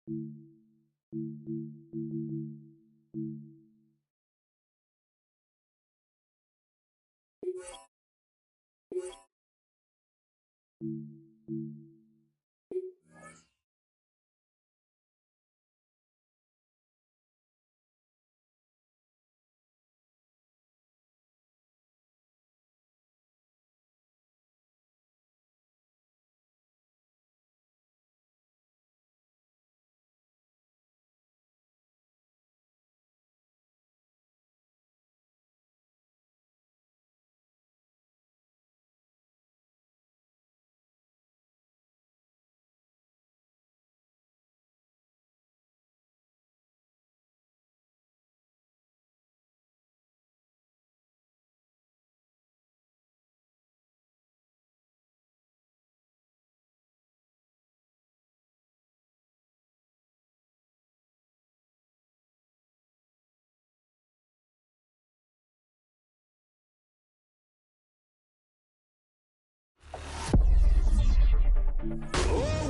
Oh,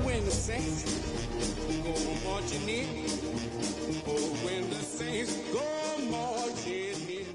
when the saints go marching in. Oh, when the saints go marching in.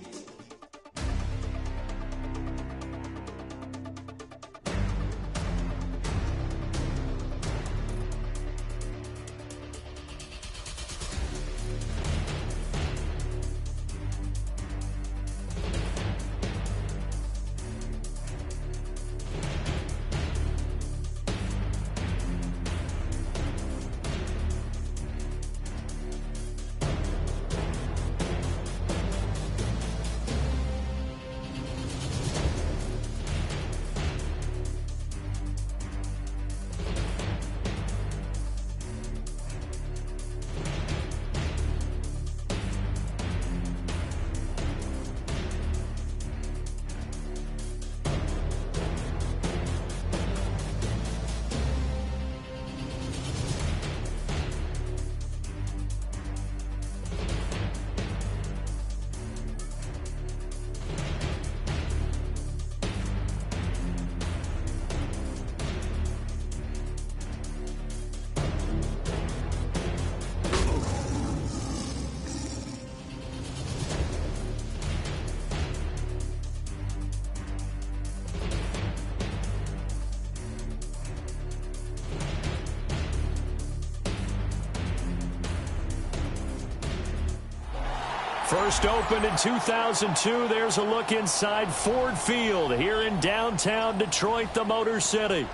First opened in 2002, there's a look inside Ford Field here in downtown Detroit, the Motor City.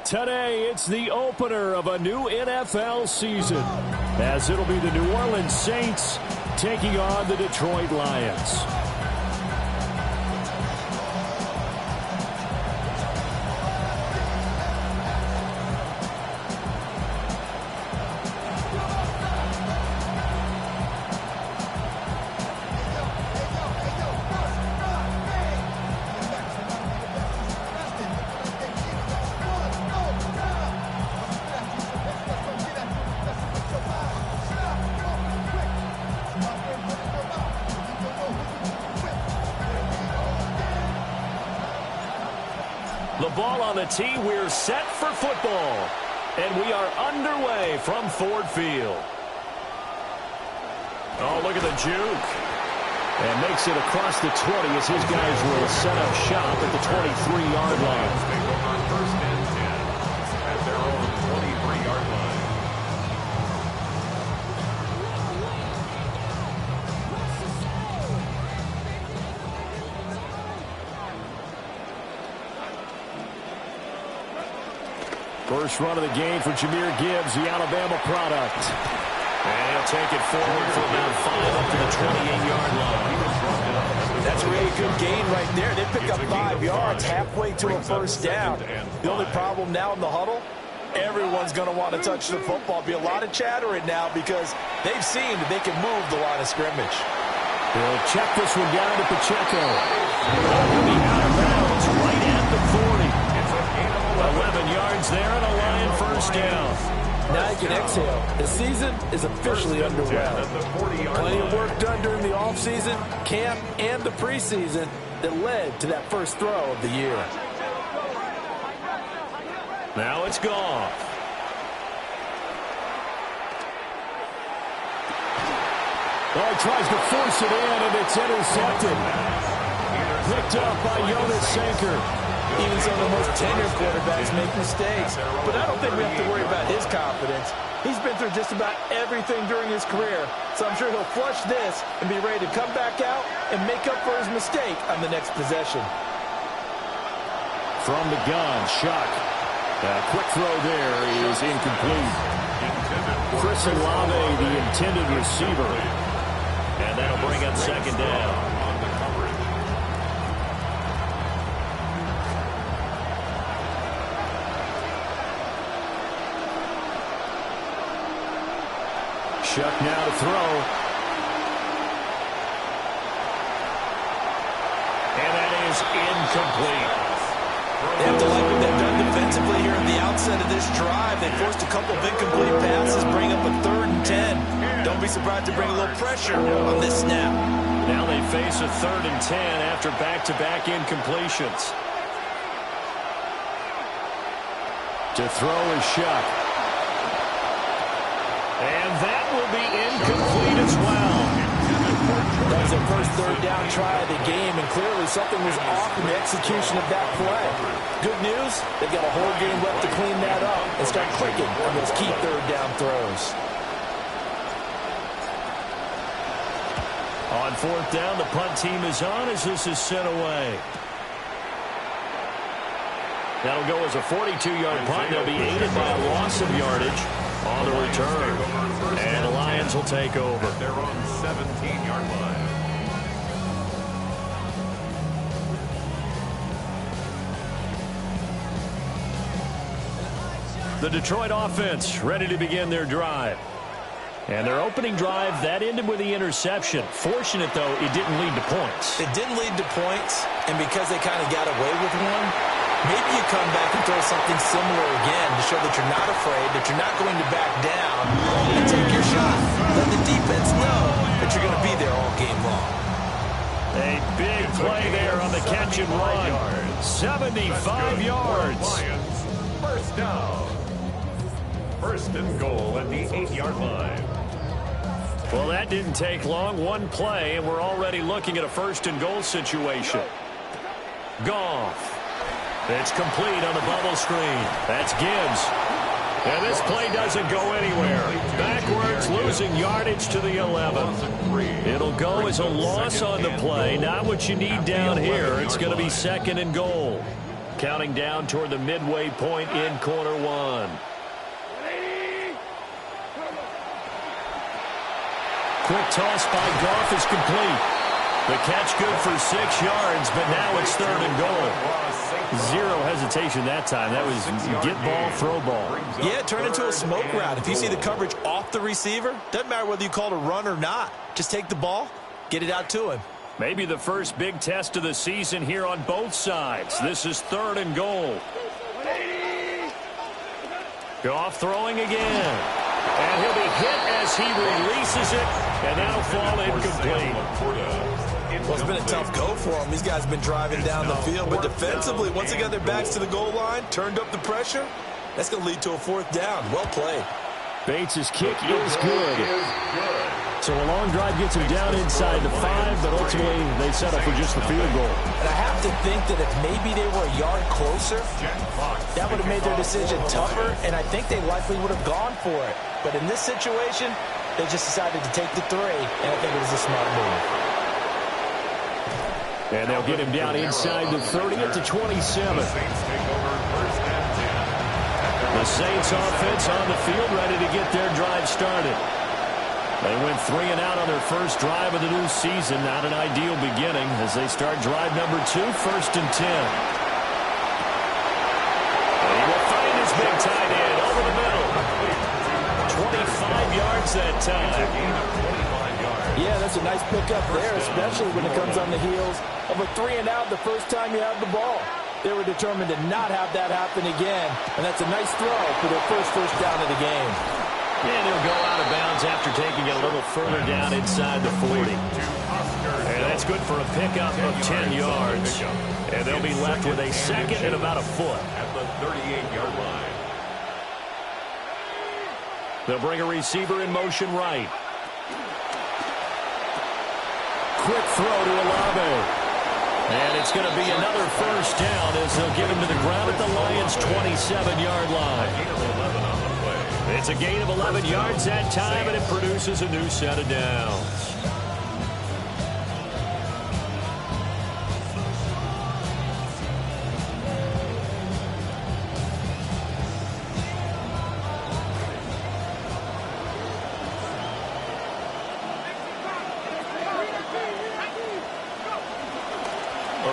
Today, it's the opener of a new NFL season, as it'll be the New Orleans Saints taking on the Detroit Lions. The ball on the tee, we're set for football. And we are underway from Ford Field. Oh, look at the juke. And makes it across the 20 as his guys will set up shop at the 23-yard line. They go on first and 10 at their own 23-yard line. First run of the game for Jahmyr Gibbs, the Alabama product. And he'll take it forward for about 5 up to the 28-yard line. That's a really good gain right there. They pick up 5 yards halfway to a first down. The only problem now in the huddle, everyone's going to want to touch the football. Be a lot of chattering now because they've seen that they can move the line of scrimmage. They'll check this one down to Pacheco. He'll be out of bounds right at the 40. 11 yards there and a Lion first down. Now you can exhale. The season is officially underway. Plenty of work done during the offseason, camp, and the preseason that led to that first throw of the year. Now it's Goff. Oh, he tries to force it in, and it's intercepted. Picked up by Jonas Sanker. Even some of the most tenured quarterbacks make mistakes. But I don't think we have to worry about his confidence. He's been through just about everything during his career, so I'm sure he'll flush this and be ready to come back out and make up for his mistake on the next possession. From the gun, Shuck. A quick throw there is incomplete. Chris Olave, the intended receiver. And that'll bring up second down. Shuck now to throw. And that is incomplete. They have to like what they've done defensively here at the outset of this drive. They forced a couple of incomplete passes, bring up a 3rd and 10. Don't be surprised to bring a little pressure on this snap. Now they face a 3rd and 10 after back-to-back incompletions. To throw is Shuck. And that will be incomplete as well. That was their first 3rd down try of the game, and clearly something was off in the execution of that play. Good news, they've got a whole game left to clean that up and start clicking on those key 3rd down throws. On 4th down, the punt team is on as this is sent away. That'll go as a 42-yard punt. They'll be aided by a loss of yardage on the return. And the Lions will take over. Their own 17-yard line. The Detroit offense ready to begin their drive. And their opening drive, that ended with the interception. Fortunate, though, it didn't lead to points. It didn't lead to points, and because they kind of got away with one, maybe you come back and throw something similar again to show that you're not afraid, that you're not going to back down, and take your shot. Let the defense know that you're going to be there all game long. A big play there on the catch and run. 75 yards. Lions, first down. 1st and goal at the 8-yard line. Well, that didn't take long. One play, and we're already looking at a 1st and goal situation. Goff. It's complete on the bubble screen. That's Gibbs. And this play doesn't go anywhere. Backwards, losing yardage to the 11. It'll go as a loss on the play. Not what you need down here. It's going to be 2nd and goal. Counting down toward the midway point in quarter 1. Quick toss by Goff is complete. The catch good for 6 yards, but now it's 3rd and goal. Zero hesitation that time. That was get ball, throw ball. Yeah, it turned into a smoke route. If you see the coverage off the receiver, doesn't matter whether you call it a run or not. Just take the ball, get it out to him. Maybe the first big test of the season here on both sides. This is 3rd and goal. Goff throwing again. And he'll be hit as he releases it, and that'll fall incomplete. Well, it's been a tough go for them. These guys have been driving down the field, but defensively, once they got their backs to the goal line, turned up the pressure, that's going to lead to a 4th down. Well played. Bates' kick is good. So a long drive gets him down inside the 5, but ultimately they settle for just the field goal. And I have to think that if maybe they were a yard closer, that would have made their decision tougher, and I think they likely would have gone for it. But in this situation, they just decided to take the 3, and I think it was a smart move. And they'll get him down inside the 30 at the 27. The Saints offense on the field ready to get their drive started. They went 3 and out on their first drive of the new season. Not an ideal beginning as they start drive number 2, 1st and 10. And he will find his big tight end over the middle. 25 yards that time. Yeah, that's a nice pickup there, especially when it comes on the heels of a 3 and out the first time you have the ball. They were determined to not have that happen again, and that's a nice throw for their first down of the game. And he'll go out of bounds after taking it a little further down inside the 40. And that's good for a pickup of 10 yards. And they'll be left with a 2nd and about a foot. At the 38-yard line. They'll bring a receiver in motion right. quick throw to Olave. And it's going to be another first down as they'll get him to the ground at the Lions' 27-yard line. It's a gain of 11 yards that time, and it produces a new set of downs.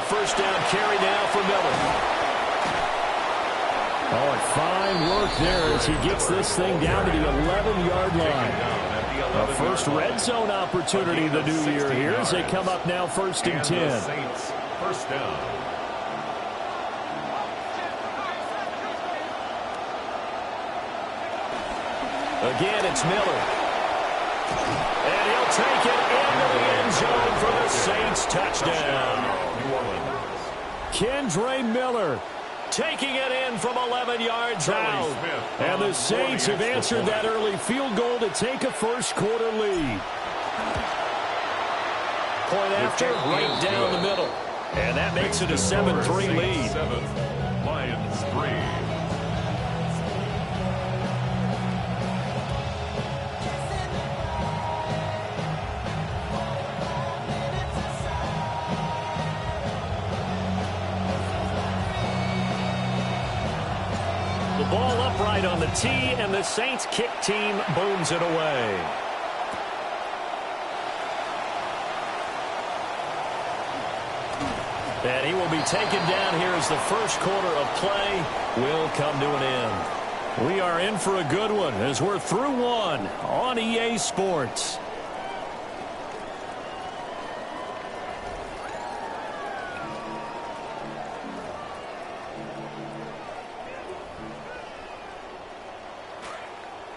First down carry now for Miller. Oh, and fine work there as he gets this thing down to the 11-yard line. A first red zone opportunity the new year here as they come up now 1st and 10. First down. Again, it's Miller. And he'll take it into the end zone for the Saints touchdown. Kendre Miller taking it in from 11 yards out. And the Saints have answered that early field goal to take a first-quarter lead. Point after, right down the middle. And that makes it a 7-3 lead. 7, Lions 3. Ball upright on the tee, and the Saints kick team booms it away. And he will be taken down here as the first quarter of play will come to an end. We are in for a good one as we're through one on EA Sports.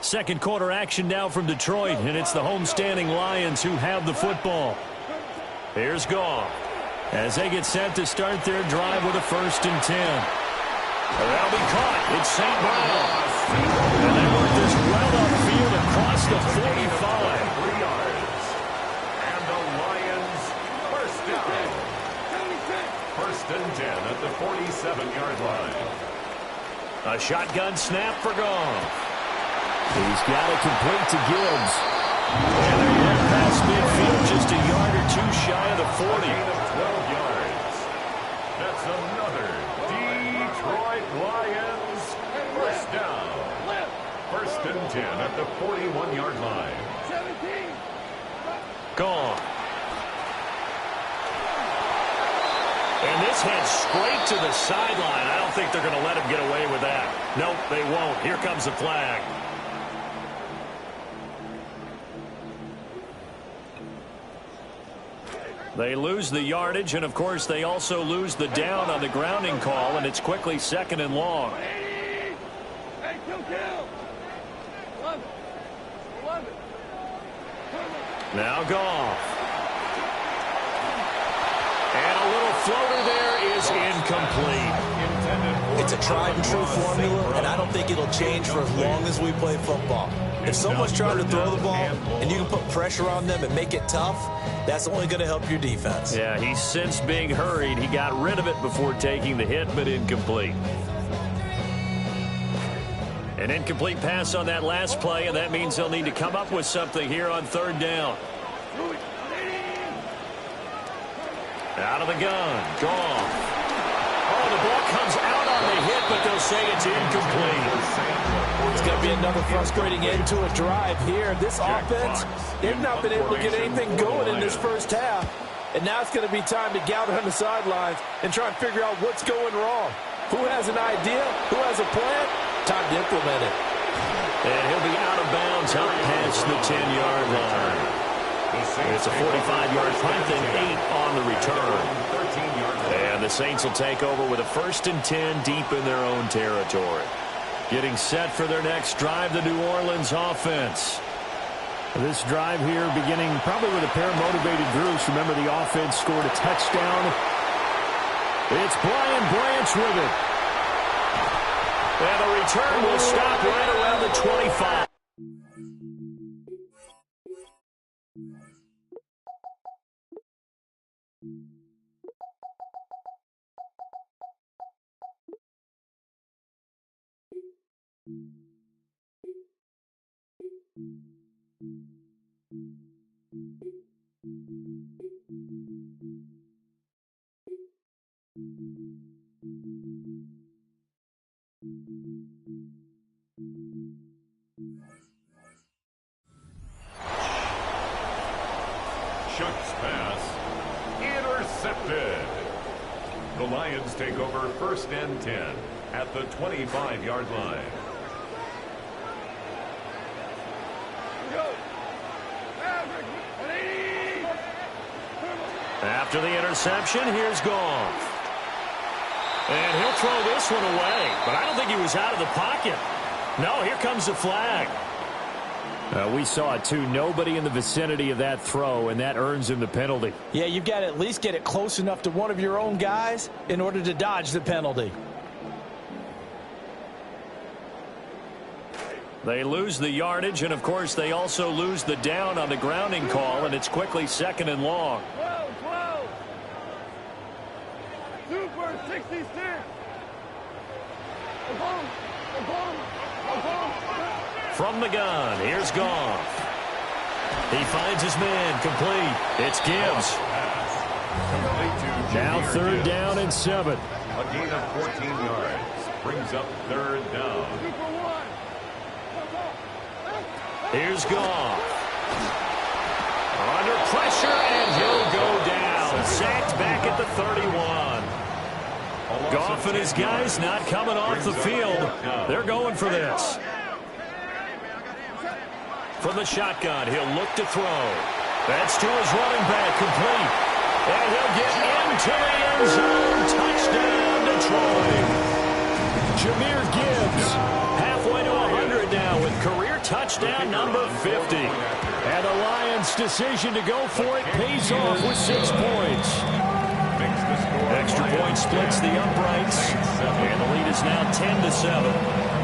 Second quarter action now from Detroit, and it's the homestanding Lions who have the football. Here's Goff as they get set to start their drive with a 1st and 10. They'll be caught. It's St. Brown. And they work this well upfield across the 45. 3 yards. And the Lions first down. 1st and 10 at the 47-yard line. A shotgun snap for Goff. He's got it complete to Gibbs. And they're going past midfield, just a yard or two shy of the 40. 12 yards. That's another Detroit Lions first down. 1st and 10 at the 41-yard line. Gone. And this heads straight to the sideline. I don't think they're going to let him get away with that. Nope, they won't. Here comes the flag. They lose the yardage, and, of course, they also lose the down on the grounding call, and it's quickly 2nd and long. Now Goff. And a little floater there is incomplete. It's a tried-and-true formula, and I don't think it'll change for as long as we play football. If someone's trying to throw the ball and you can put pressure on them and make it tough, that's only going to help your defense. Yeah, he's since being hurried. He got rid of it before taking the hit, but incomplete. An incomplete pass on that last play, and that means they'll need to come up with something here on 3rd down. Out of the gun. Goff. Oh, the ball comes out on the hit, but they'll say it's incomplete. It's going to be another frustrating end to a drive here. This offense, they've not been able to get anything going in this first half. And now it's going to be time to gather on the sidelines and try and figure out what's going wrong. Who has an idea? Who has a plan? Time to implement it. And he'll be out of bounds out past the 10-yard line. It's a 45-yard punt and 8 on the return. And the Saints will take over with a 1st and 10 deep in their own territory. Getting set for their next drive, the New Orleans offense. This drive here beginning probably with a pair of motivated Bruce. Remember, the offense scored a touchdown. It's Brian Branch with it. And the return will stop right around the 25. Chuck's pass intercepted. The Lions take over 1st and 10 at the 25-yard line. After the interception, here's Goff. And he'll throw this one away, but I don't think he was out of the pocket. No, here comes the flag. We saw it, too. Nobody in the vicinity of that throw, and that earns him the penalty. Yeah, you've got to at least get it close enough to one of your own guys in order to dodge the penalty. They lose the yardage, and, of course, they also lose the down on the grounding call, and it's quickly 2nd and long. 12. Super 66. From the gun, here's Goff. He finds his man, complete. It's Gibbs. Now 3rd down and 7. A gain of 14 yards brings up 3rd down. Here's Goff. Under pressure, and he'll go down. Sacked back at the 31. Goff and his guys not coming off the field. They're going for this. From the shotgun, he'll look to throw. That's to his running back, complete. And he'll get into the end zone. Touchdown, Detroit. Jahmyr Gibbs, halfway to 100 now with career touchdown number 50. And the Lions' decision to go for it pays off with 6 points. Extra point splits the uprights. And the lead is now 10-7.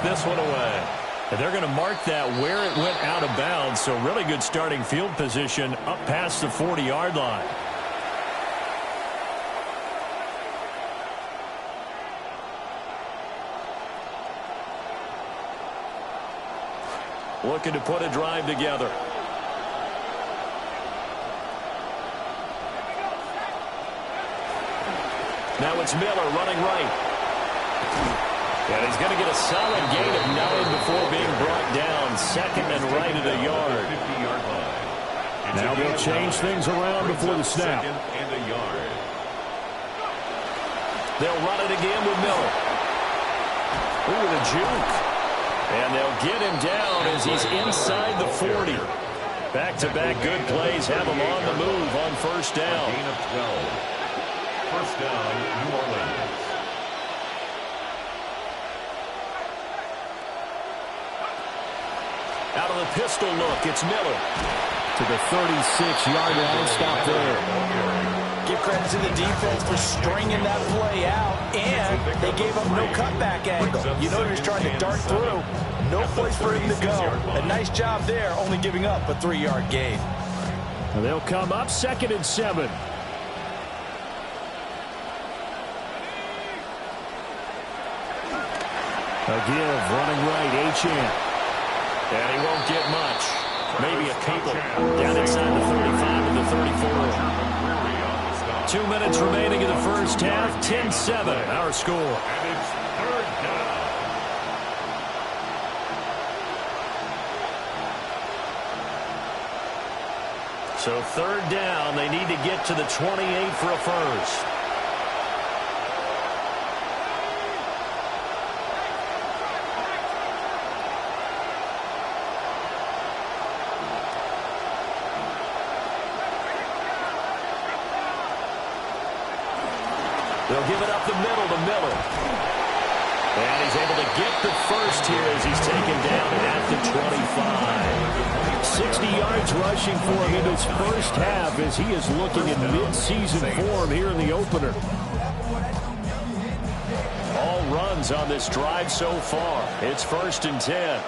This one away. And they're going to mark that where it went out of bounds, so really good starting field position up past the 40-yard line. Looking to put a drive together. Now it's Miller running right. And he's going to get a solid gain of 9 before being brought down. 2nd and right at a yard. Now they'll change things around before the snap. They'll run it again with Miller. Ooh, the juke. And they'll get him down as he's inside the 40. Back-to-back good plays have him on the move on 1st down. Gain of 12. 1st down, New Orleans. Out of the pistol look, it's Miller. To the 36-yard line, stop there. Give credit to the defense for stringing that play out, and they gave up no cutback angle. You know he was trying to dart through. No place for him to go. A nice job there, only giving up a 3-yard gain. They'll come up 2nd and 7. A give, running right, Achane. And he won't get much. Maybe a couple. Down inside the 35 to the 34. 2 minutes remaining in the first half. 10-7, our score. And it's 3rd down. So 3rd down. They need to get to the 28 for a first. They'll give it up the middle to Miller. And he's able to get the first here as he's taken down at the 25. 60 yards rushing for him in his first half as he is looking in mid-season form here in the opener. All runs on this drive so far. It's 1st and 10.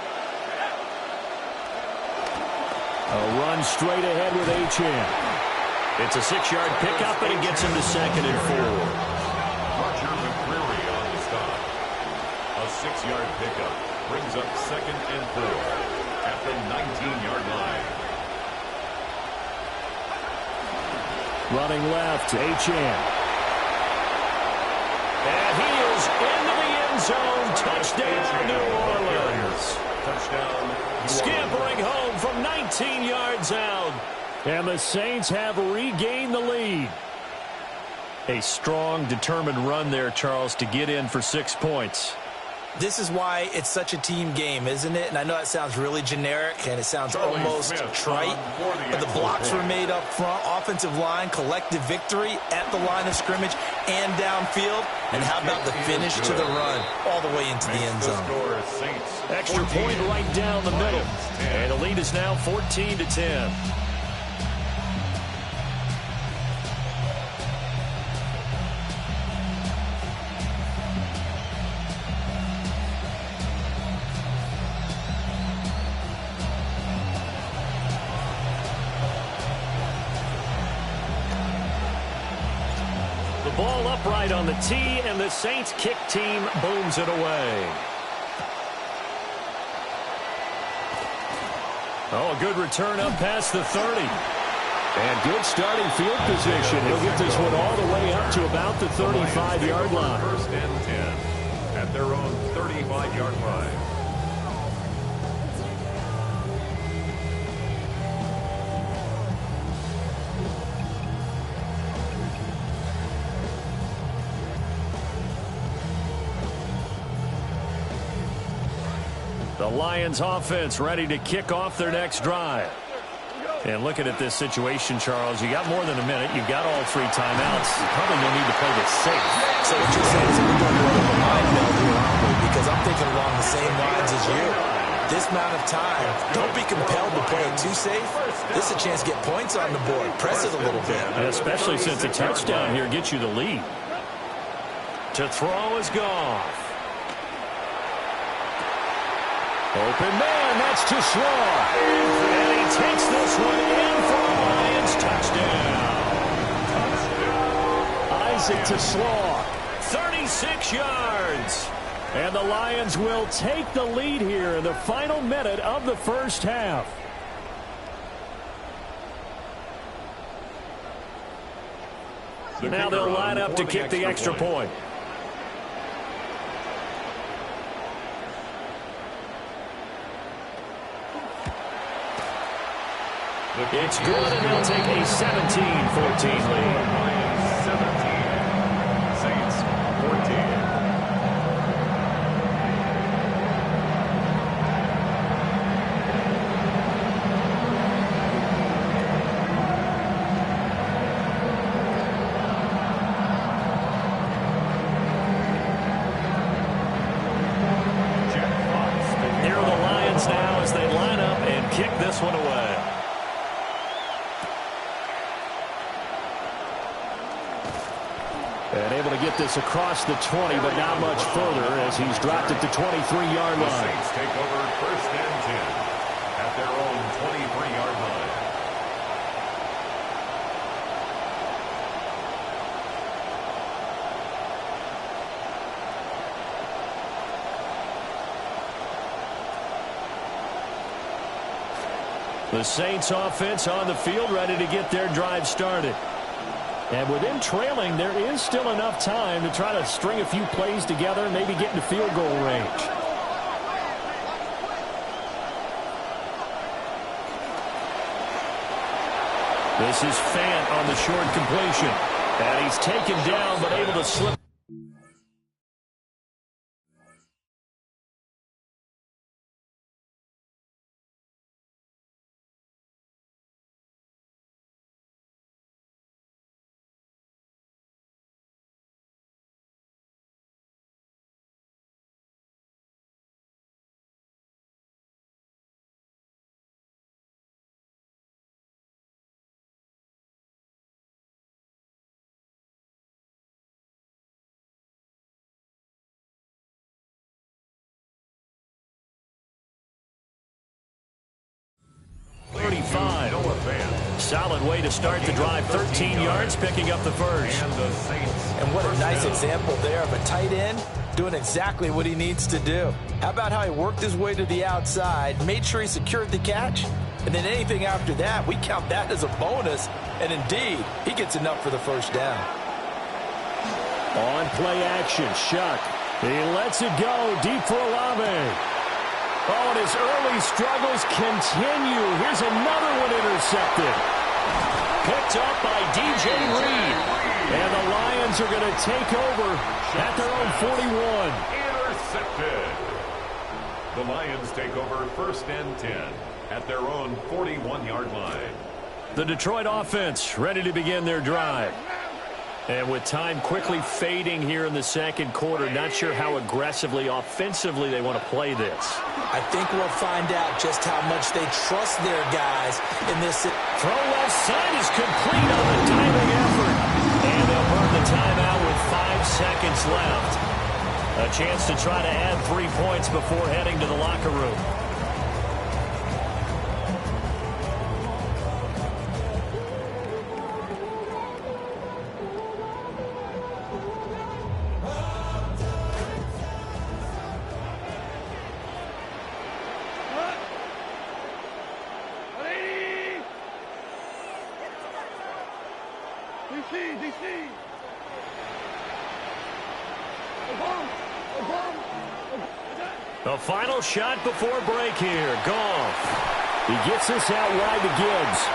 A run straight ahead with Achane. It's a 6-yard pickup, and it gets him to 2nd and 4. Roger McCreary on the stop. A 6-yard pickup brings up 2nd and 4 at the 19-yard line. Running left, Achane. And he is into the end zone. Touchdown, New Orleans. Touchdown. Scampering home from 19 yards out. And the Saints have regained the lead. A strong, determined run there, Charles, to get in for 6 points. This is why it's such a team game, isn't it? And I know that sounds really generic and it sounds almost trite, but the blocks were made up front, offensive line, collective victory at the line of scrimmage and downfield. And how about the finish to the run all the way into the end zone? Extra point right down the middle. And the lead is now 14-10. Ball upright on the tee, and the Saints kick team booms it away. Oh, a good return up past the 30. And good starting field position. He'll get this one all the way up to about the 35-yard line. 1st and 10 at their own 35-yard line. The Lions offense ready to kick off their next drive. And looking at this situation, Charles, you got more than a minute. You've got all 3 timeouts. You probably no need to play this safe. So what you're saying is we're going to run the mind meld here, aren't we? Because I'm thinking along the same lines as you. This amount of time, don't be compelled to play it too safe. This is a chance to get points on the board. Press it a little bit. And especially since a touchdown here gets you the lead. To throw is Goff. Open man, that's to Slaw. And he takes this one in for a Lions touchdown. Isaac to Slaw. 36 yards. And the Lions will take the lead here in the final minute of the first half. Now they'll line up to kick the extra point. It's good, and they'll take a 17-14 lead. Lions 17, Saints 14. Here are the Lions now as they line up and kick this one away. And able to get this across the 20, but not much further as he's dropped at the 23-yard The line. Saints take over 1st and 10 at their own 23-yard line. The Saints offense on the field ready to get their drive started. And with them trailing, there is still enough time to try to string a few plays together and maybe get into field goal range. This is Fant on the short completion. And he's taken down but able to slip. solid way to start the drive. 13 yards, picking up the first. And what a nice example there of a tight end doing exactly what he needs to do. How about how he worked his way to the outside, made sure he secured the catch, and then anything after that, we count that as a bonus. And indeed, he gets enough for the first down. On play action, Shuck. He lets it go deep for Olave. Oh, and his early struggles continue. Here's another one intercepted. Picked up by DJ Reed. And the Lions are going to take over at their own 41. Intercepted. The Lions take over 1st and 10 at their own 41-yard line. The Detroit offense ready to begin their drive. And with time quickly fading here in the second quarter, not sure how aggressively, offensively they want to play this. I think we'll find out just how much they trust their guys in this. Throw left side is complete on the diving effort. And they'll burn the timeout with 5 seconds left. A chance to try to add 3 points before heading to the locker room. The final shot before break here. Goff. He gets this out wide to Gibbs.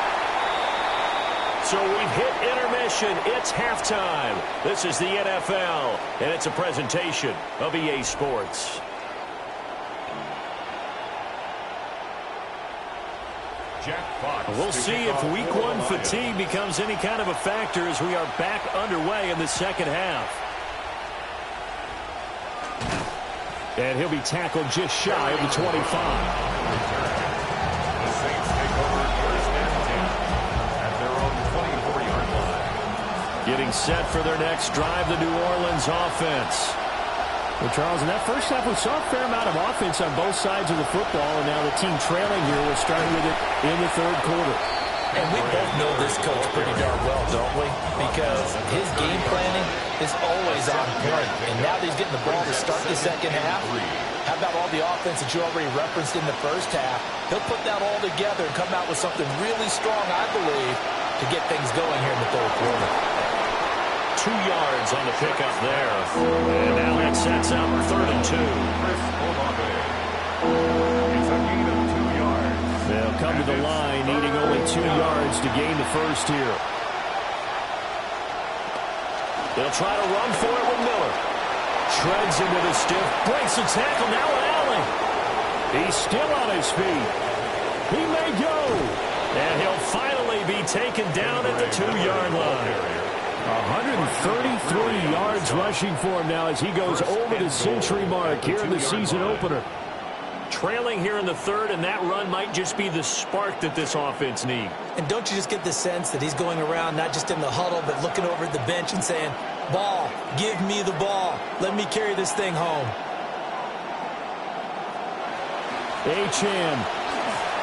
So we've hit intermission. It's halftime. This is the NFL, and it's a presentation of EA Sports. We'll see if Week 1 fatigue becomes any kind of a factor as we are back underway in the second half. And he'll be tackled just shy of the 25. The Saints take over 1st and 10 at their own 24-yard line. Getting set for their next drive, the New Orleans offense. Well, Charles, in that first half, we saw a fair amount of offense on both sides of the football, and now the team trailing here will start with it in the third quarter. And we both know this coach pretty darn well, don't we? Because his game planning is always on point. And now that he's getting the ball to start the second half, how about all the offense that you already referenced in the first half? He'll put that all together and come out with something really strong, I believe, to get things going here in the third quarter. 2 yards on the pickup there. And now that sets up 3rd and 2. Chris Olave. It's a gain of 2 yards. They'll come to the line, needing only 2 yards to gain the first here. They'll try to run for it with Miller. Treads into the stiff, breaks the tackle, now an alley. He's still on his feet. He may go. And he'll finally be taken down at the 2-yard line. 133 yards rushing for him now as he goes over the century mark here in the season opener. Trailing here in the third, and that run might just be the spark that this offense needs. And don't you just get the sense that he's going around not just in the huddle, but looking over at the bench and saying, ball, give me the ball. Let me carry this thing home. Achane.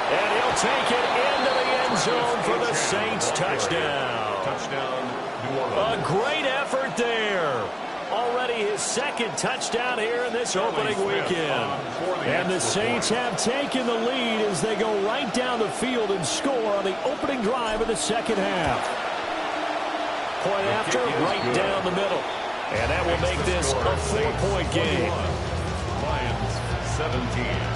And he'll take it into the end zone for the Saints touchdown. Touchdown, New Orleans. A great effort there. Already his second touchdown here in this opening weekend. And the Saints have taken the lead as they go right down the field and score on the opening drive of the second half. Point after, right down the middle. And that will make this a 4-point game. Lions 17.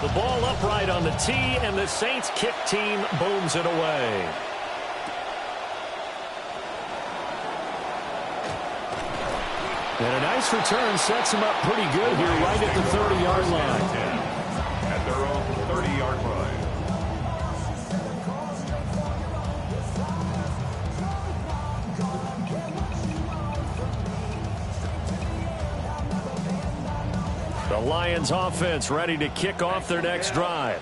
The ball upright on the tee, and the Saints kick team booms it away. And a nice return sets him up pretty good here right at the 30-yard line. At their own 30-yard line. The Lions offense ready to kick off their next drive.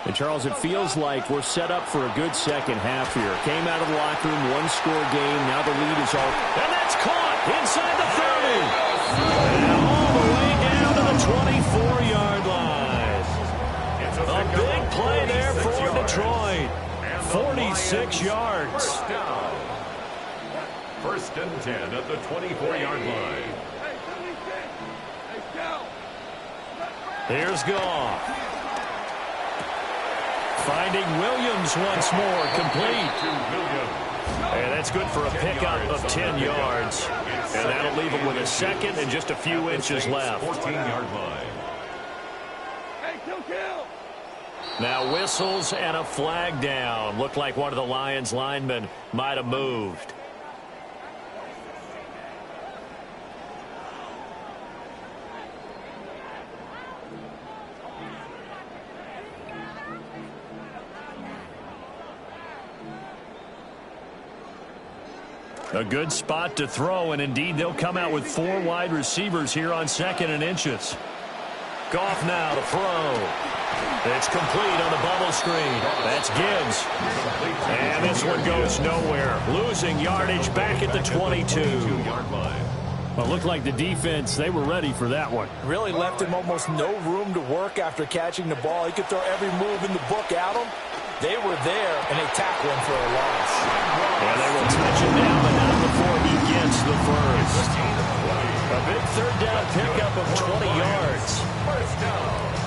And, Charles, it feels like we're set up for a good second half here. Came out of the locker room, one-score game. Now the lead is all. And that's caught inside the 30. And all the way down to the 24-yard line. A big play there for Detroit. 46 yards. First and 10 at the 24-yard line. Here's Goff. Finding Williams once more, complete. And that's good for a pickup of 10 yards. And that'll leave him with a second and just a few inches left. 14-yard line. Now whistles and a flag down. Looked like one of the Lions linemen might have moved. A good spot to throw, and indeed they'll come out with 4 wide receivers here on 2nd and inches. Goff now to throw. It's complete on the bubble screen. That's Gibbs. And this one goes nowhere. Losing yardage back at the 22-yard line. Well, it looked like the defense, they were ready for that one. Really left him almost no room to work after catching the ball. He could throw every move in the book at him. They were there, and they tackled him for a loss. And they will touch him down, but not before he gets the first. A big third down pickup of 20 yards.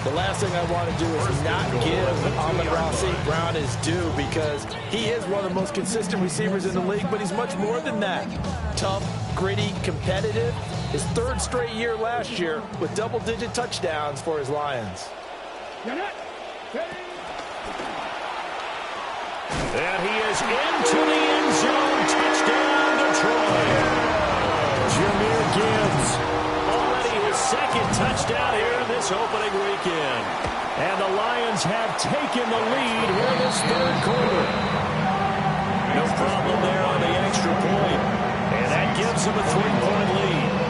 The last thing I want to do is not give Amon-Ra St. Brown his due, because he is one of the most consistent receivers in the league, but he's much more than that. Tough, gritty, competitive. His 3rd straight year last year with double-digit touchdowns for his Lions. And he is into the end zone. Touchdown, Detroit. Jahmyr Gibbs, already his 2nd touchdown here in this opening weekend. And the Lions have taken the lead here in this 3rd quarter. No problem there on the extra point. And that gives them a 3-point lead.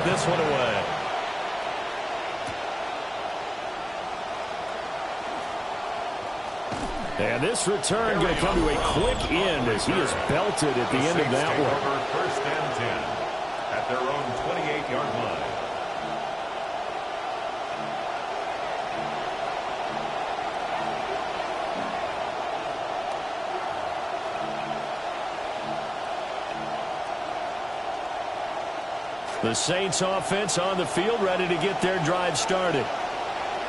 This one away. And this return going to come to a quick end as he is belted at the end of that one. First and 10 at their own 28-yard line. The Saints offense on the field, ready to get their drive started.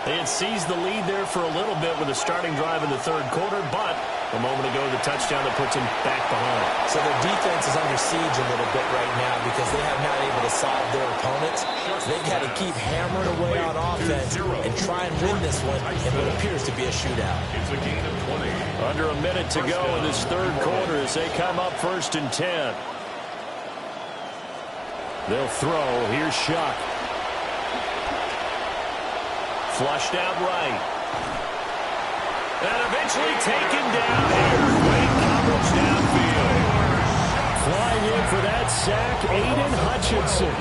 They had seized the lead there for a little bit with a starting drive in the 3rd quarter, but a moment ago the touchdown that puts them back behind. So their defense is under siege a little bit right now because they have not able to solve their opponents. So they've got to keep hammering away on offense and try and win this one in what appears to be a shootout. It's a gain of 20. Under a minute to go in this 3rd quarter as they come up 1st and 10. They'll throw. Here's Shuck. Flushed out right. And eventually taken down here. Great coverage downfield. Flying in for that sack, Aiden Hutchinson.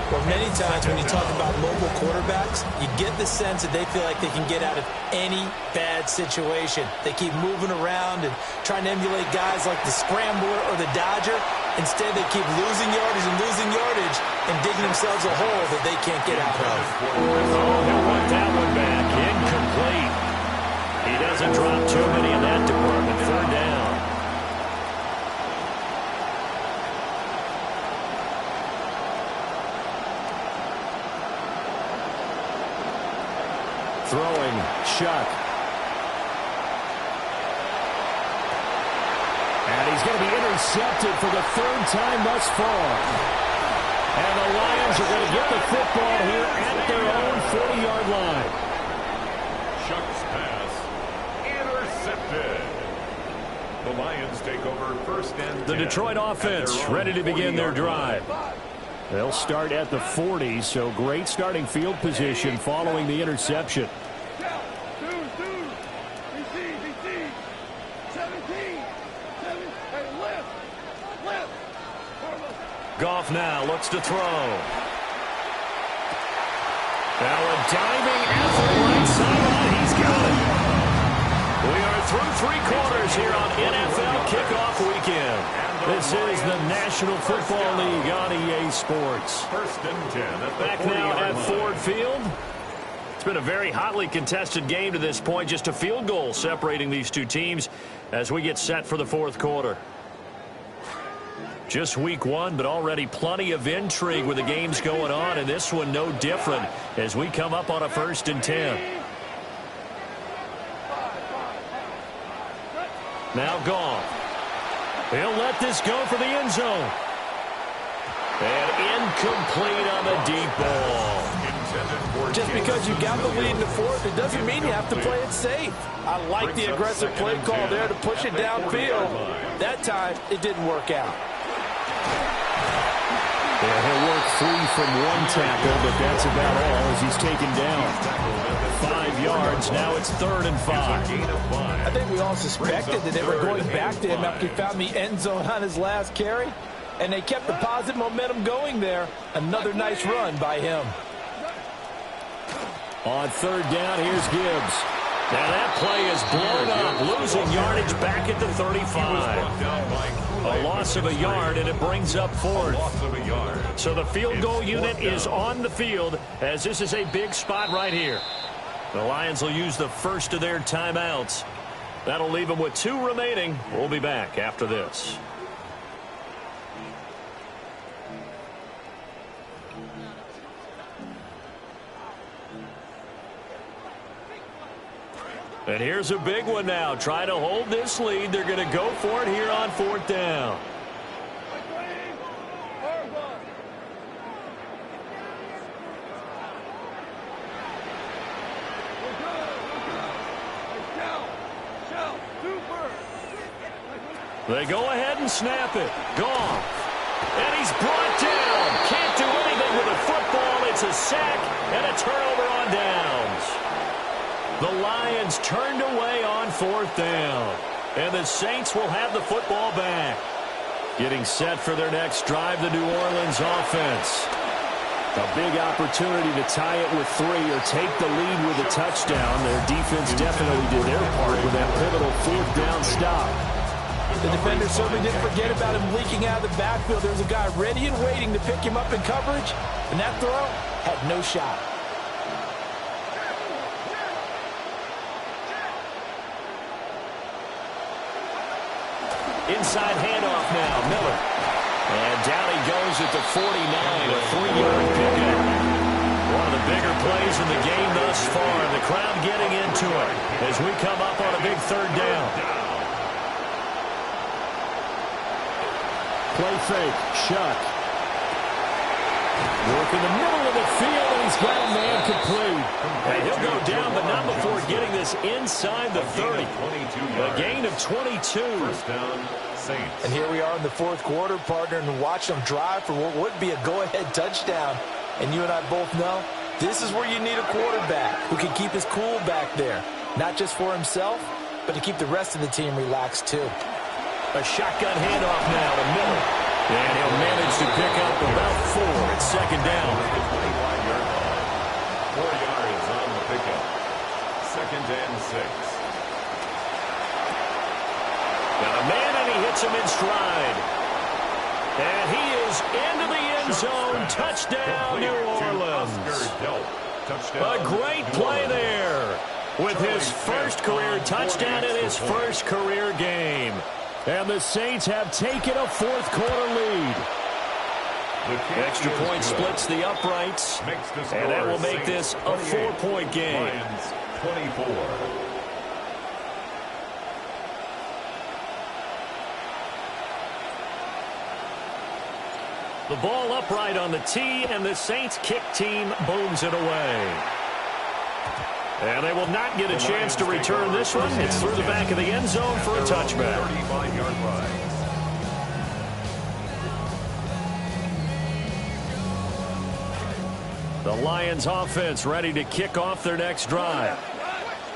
Well, many times when you talk about mobile quarterbacks, you get the sense that they feel like they can get out of any bad situation. They keep moving around and trying to emulate guys like the Scrambler or the Dodger. Instead, they keep losing yardage and digging themselves a hole that they can't get out of. Oh, he'll want that one back. Incomplete. He doesn't drop too many in that department. 3rd down. Throwing, Shuck. And he's going to be intercepted for the 3rd time thus far. And the Lions are going to get the football here at their own 40-yard line. Shuck's pass intercepted. The Lions take over first and 10. The Detroit offense ready to begin their drive. They'll start at the 40, so great starting field position following the interception. Goff now looks to throw. Now a diving effort right sideline. He's got it. We are through 3 quarters here on NFL Kickoff Weekend. This is the National Football League on EA Sports. First and 10 at the Back now at Ford Field. It's been a very hotly contested game to this point. Just a field goal separating these two teams as we get set for the fourth quarter. Just week 1, but already plenty of intrigue with the games going on, and this one no different as we come up on a first and 10. Now Goff. He'll let this go for the end zone. And incomplete on the deep ball. Just because you got the lead in the fourth, it doesn't mean you have to play it safe. I like the aggressive play call there to push it downfield. That time, it didn't work out. Yeah, he'll work free from one tackle, but that's about all as he's taken down. 5 yards. Now it's 3rd and 5. I think we all suspected that they were going back to him after he found the end zone on his last carry, and they kept the positive momentum going there. Another nice run by him. On 3rd down, here's Gibbs. Now that play is blown up, losing yardage back at the 35. A loss of a yard, and it brings up 4th. So the field goal unit is on the field as this is a big spot right here. The Lions will use the first of their timeouts. That'll leave them with 2 remaining. We'll be back after this. And here's a big one now. Trying to hold this lead. They're going to go for it here on 4th down. They go ahead and snap it. Goff. And he's brought down. Can't do anything with the football. It's a sack and a turnover on downs. The Lions turned away on 4th down. And the Saints will have the football back. Getting set for their next drive, the New Orleans offense. A big opportunity to tie it with 3 or take the lead with a touchdown. Their defense definitely did their part with that pivotal 4th down stop. The defender certainly didn't forget about him leaking out of the backfield. There was a guy ready and waiting to pick him up in coverage, and that throw had no shot. Inside handoff now, Miller. And down he goes at the 49, a 3-yard pickup. One of the bigger plays in the game thus far. The crowd getting into it as we come up on a big 3rd down. Play fake, Shuck. Work in the middle of the field, and he's got a man complete. And he'll go down, but not before getting this inside the 30. A gain of 22. First down, Saints. And here we are in the 4th quarter, partner, and watch them drive for what would be a go-ahead touchdown. And you and I both know this is where you need a quarterback who can keep his cool back there. Not just for himself, but to keep the rest of the team relaxed, too. A shotgun handoff now to Miller. And he'll manage to pick up about 4 at 2nd down. 4 yards on the pickup. 2nd and 6. Got a man, and he hits him in stride. And he is into the end zone. Touchdown, New Orleans. A great play there with his first career touchdown in his first career game. And the Saints have taken a 4th quarter lead. Extra point splits the uprights. And that will make this a 4-point game. Lions 24. The ball upright on the tee, and the Saints kick team booms it away. And they will not get a chance to return this one. It's through the back of the end zone for a touchback. 35-yard line. The Lions offense ready to kick off their next drive.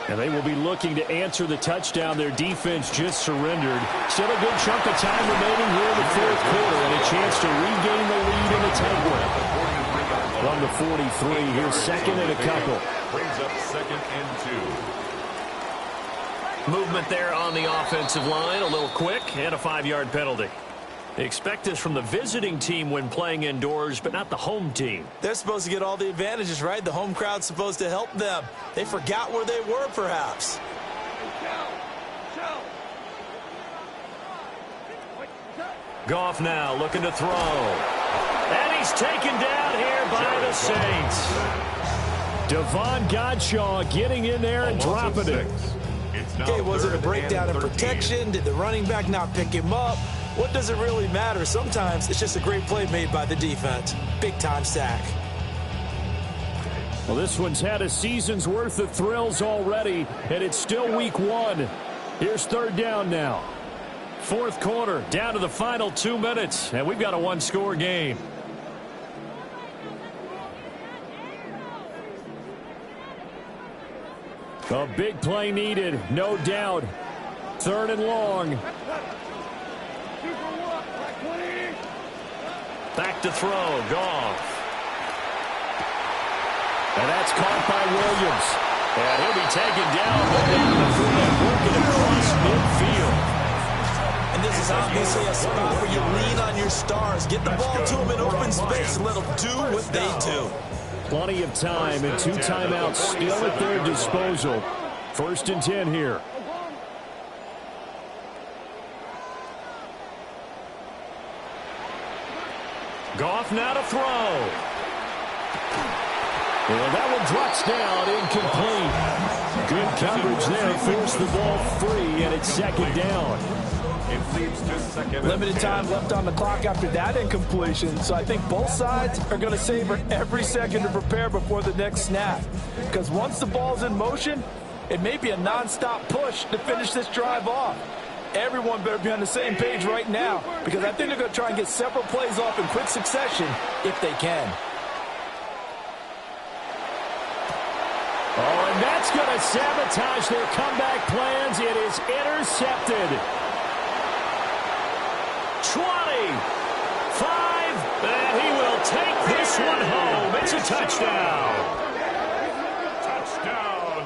And they will be looking to answer the touchdown their defense just surrendered. Still a good chunk of time remaining here in the fourth quarter and a chance to regain the lead in a tight one. From the 43, here's second and a couple. Brings up second and 2. Movement there on the offensive line, a little quick, and a 5-yard penalty. They expect this from the visiting team when playing indoors, but not the home team. They're supposed to get all the advantages, right? The home crowd's supposed to help them. They forgot where they were, perhaps. Goff now looking to throw. And he's taken down here by the Saints. Devon Godshaw getting in there and dropping it. Okay, was it a breakdown in protection? Did the running back not pick him up? What does it really matter? Sometimes it's just a great play made by the defense. Big-time sack. Well, this one's had a season's worth of thrills already, and it's still week 1. Here's third down now. Fourth quarter, down to the final 2 minutes, and we've got a one-score game. A big play needed, no doubt. Third and long. Back to throw, Goff. And that's caught by Williams. And he'll be taken down, but down the field, working across midfield. And this is obviously a spot where you lean on your stars. Get the ball to them in open space and let them do what they do. Plenty of time and 2 timeouts still at their disposal. First and 10 here. Goff now to throw. Well, that one drops down, incomplete. Good coverage there, forced the ball free, and it's second down. Limited time left on the clock after that incompletion, so I think both sides are going to savor every second to prepare before the next snap. Because once the ball's in motion, it may be a non-stop push to finish this drive off. Everyone better be on the same page right now, because I think they're going to try and get several plays off in quick succession if they can. Oh, and that's going to sabotage their comeback plans. It is intercepted. 20, 5, and he will take this one home. It's a touchdown.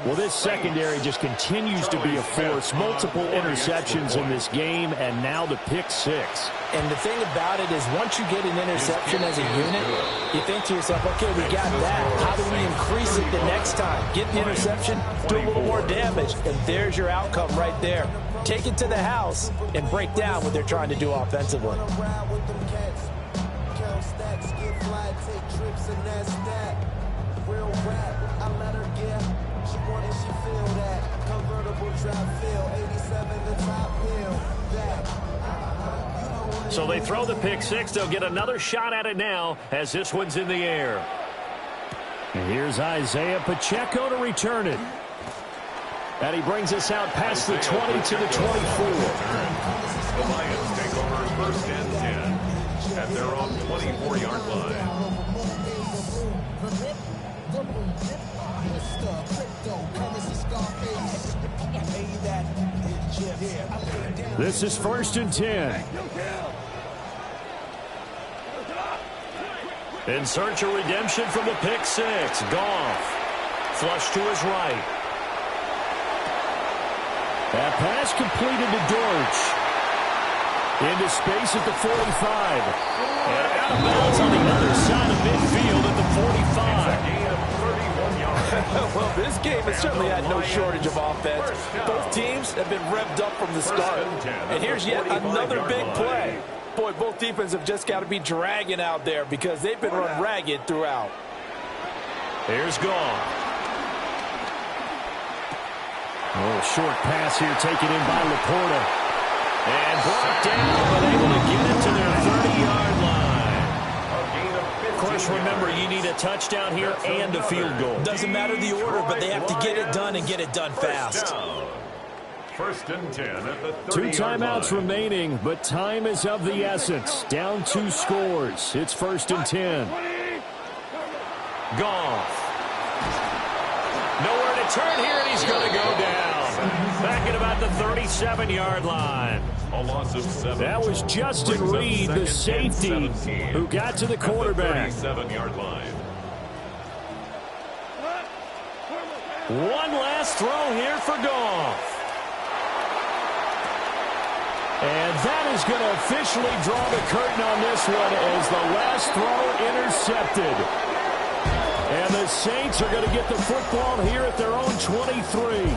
Well, this secondary just continues to be a force. Multiple interceptions in this game, and now the pick 6. And the thing about it is once you get an interception as a unit, you think to yourself, okay, we got that. How do we increase it the next time? Get the interception, do a little more damage, and there's your outcome right there. Take it to the house and break down what they're trying to do offensively. So they throw the pick 6. They'll get another shot at it now as this one's in the air. And here's Isaiah Pacheco to return it. And he brings us out past the 20 to the 24. The Lions take over first and 10 at their own 24-yard line. This is first and 10. In search of redemption from the pick 6. Goff. Flush to his right. That pass completed to Dortch. Into space at the 45. And out of bounds on the other side of midfield at the 45. Well, this game has certainly had no shortage of offense. Both teams have been revved up from the start. And here's yet another big play. Boy, both defenses have just got to be dragging out there because they've been run ragged throughout. Here's Goff. A little short pass here taken in by Laporta. And brought down, but able to get it to their 30-yard line. Of course, Just remember, you need a touchdown here and a field goal. Doesn't matter the order, but they have to get it done and get it done fast. First and 10 at the 30-yard 2 timeouts remaining, but time is of the essence. Down 2 scores. It's first and 10. Goff. Nowhere to turn here, and he's going to go down. Back at about the 37-yard line. A loss of 7. That was Justin Reed, the safety, who got to the quarterback. 37-yard line. One last throw here for Goff. And that is going to officially draw the curtain on this one as the last throw intercepted. And the Saints are going to get the football here at their own 23.